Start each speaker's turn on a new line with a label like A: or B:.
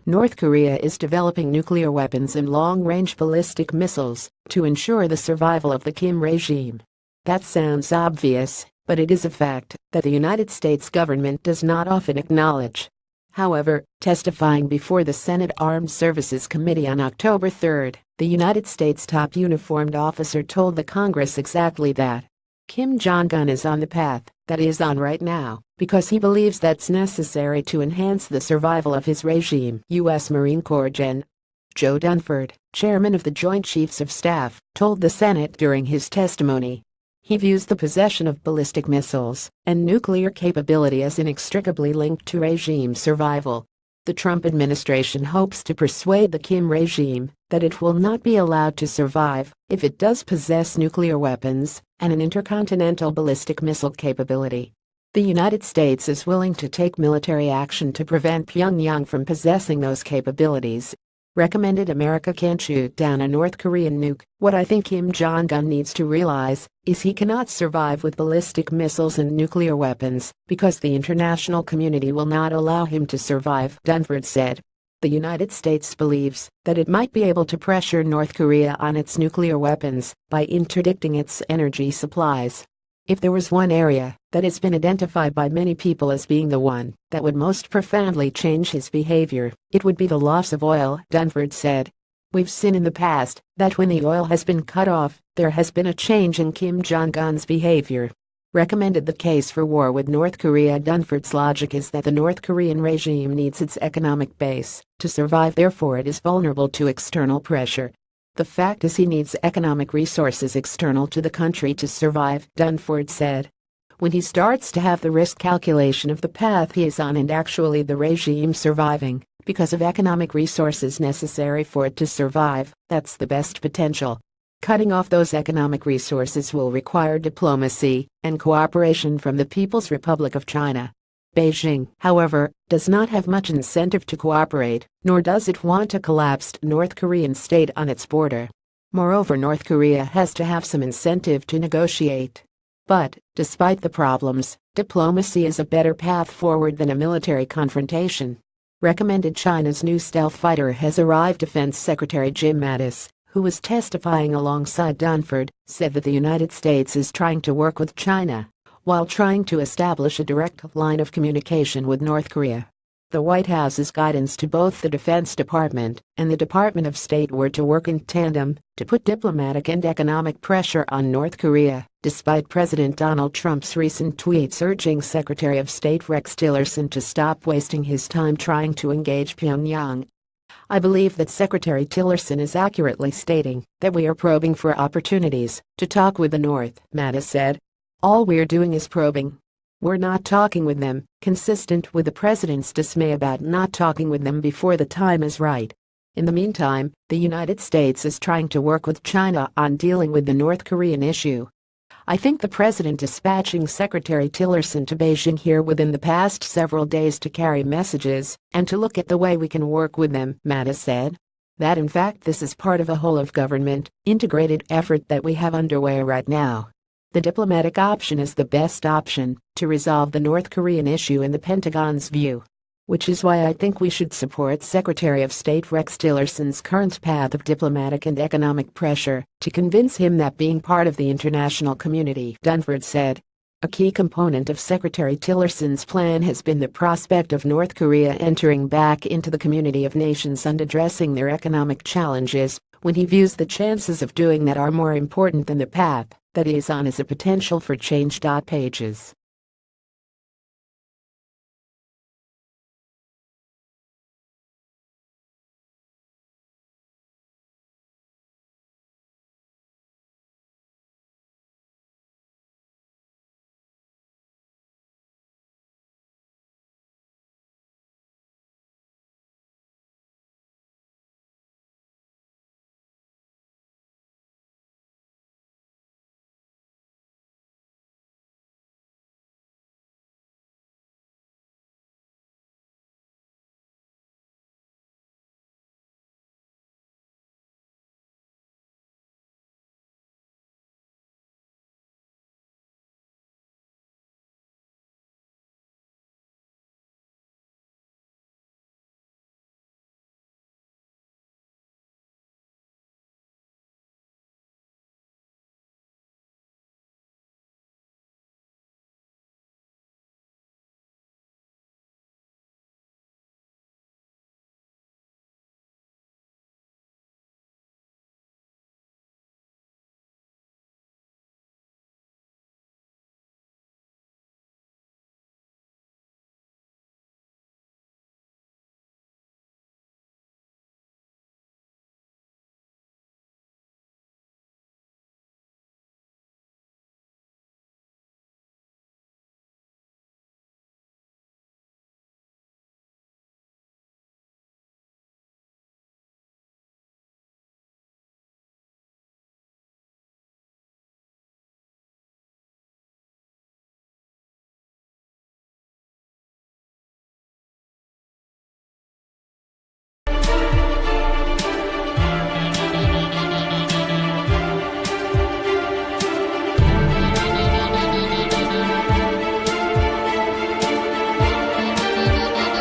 A: North Korea is developing nuclear weapons and long-range ballistic missiles to ensure the survival of the Kim regime. That sounds obvious, but it is a fact that the United States government does not often acknowledge. However, testifying before the Senate Armed Services Committee on October 3, the United States top uniformed officer told the Congress exactly that. Kim Jong-un is on the path that he is on right now because he believes that's necessary to enhance the survival of his regime. U.S. Marine Corps Gen. Joe Dunford, chairman of the Joint Chiefs of Staff, told the Senate during his testimony. He views the possession of ballistic missiles and nuclear capability as inextricably linked to regime survival. The Trump administration hopes to persuade the Kim regime that it will not be allowed to survive if it does possess nuclear weapons and an intercontinental ballistic missile capability. The United States is willing to take military action to prevent Pyongyang from possessing those capabilities. Recommended America can't shoot down a North Korean nuke. What I think Kim Jong-un needs to realize is he cannot survive with ballistic missiles and nuclear weapons because the international community will not allow him to survive, Dunford said. The United States believes that it might be able to pressure North Korea on its nuclear weapons by interdicting its energy supplies. If there was one area that has been identified by many people as being the one that would most profoundly change his behavior, it would be the loss of oil, Dunford said. We've seen in the past that when the oil has been cut off, there has been a change in Kim Jong-un's behavior. Recommended the case for war with North Korea. Dunford's logic is that the North Korean regime needs its economic base to survive, therefore it is vulnerable to external pressure. The fact is he needs economic resources external to the country to survive, Dunford said. When he starts to have the risk calculation of the path he is on and actually the regime surviving because of economic resources necessary for it to survive, that's the best potential. Cutting off those economic resources will require diplomacy and cooperation from the People's Republic of China. Beijing, however, does not have much incentive to cooperate, nor does it want a collapsed North Korean state on its border. Moreover, North Korea has to have some incentive to negotiate. But, despite the problems, diplomacy is a better path forward than a military confrontation. Recommended China's new stealth fighter has arrived. Defense Secretary Jim Mattis, who was testifying alongside Dunford, said that the United States is trying to work with China while trying to establish a direct line of communication with North Korea. The White House's guidance to both the Defense Department and the Department of State were to work in tandem to put diplomatic and economic pressure on North Korea, despite President Donald Trump's recent tweets urging Secretary of State Rex Tillerson to stop wasting his time trying to engage Pyongyang. I believe that Secretary Tillerson is accurately stating that we are probing for opportunities to talk with the North, Mattis said. All we're doing is probing. We're not talking with them, consistent with the president's dismay about not talking with them before the time is right. In the meantime, the United States is trying to work with China on dealing with the North Korean issue. I think the president dispatching Secretary Tillerson to Beijing here within the past several days to carry messages and to look at the way we can work with them, Mattis said. That in fact this is part of a whole-of-government, integrated effort that we have underway right now. The diplomatic option is the best option to resolve the North Korean issue in the Pentagon's view. Which is why I think we should support Secretary of State Rex Tillerson's current path of diplomatic and economic pressure to convince him that being part of the international community, Dunford said. A key component of Secretary Tillerson's plan has been the prospect of North Korea entering back into the community of nations and addressing their economic challenges, when he views the chances of doing that are more important than the path that he is on as a potential for change. Pages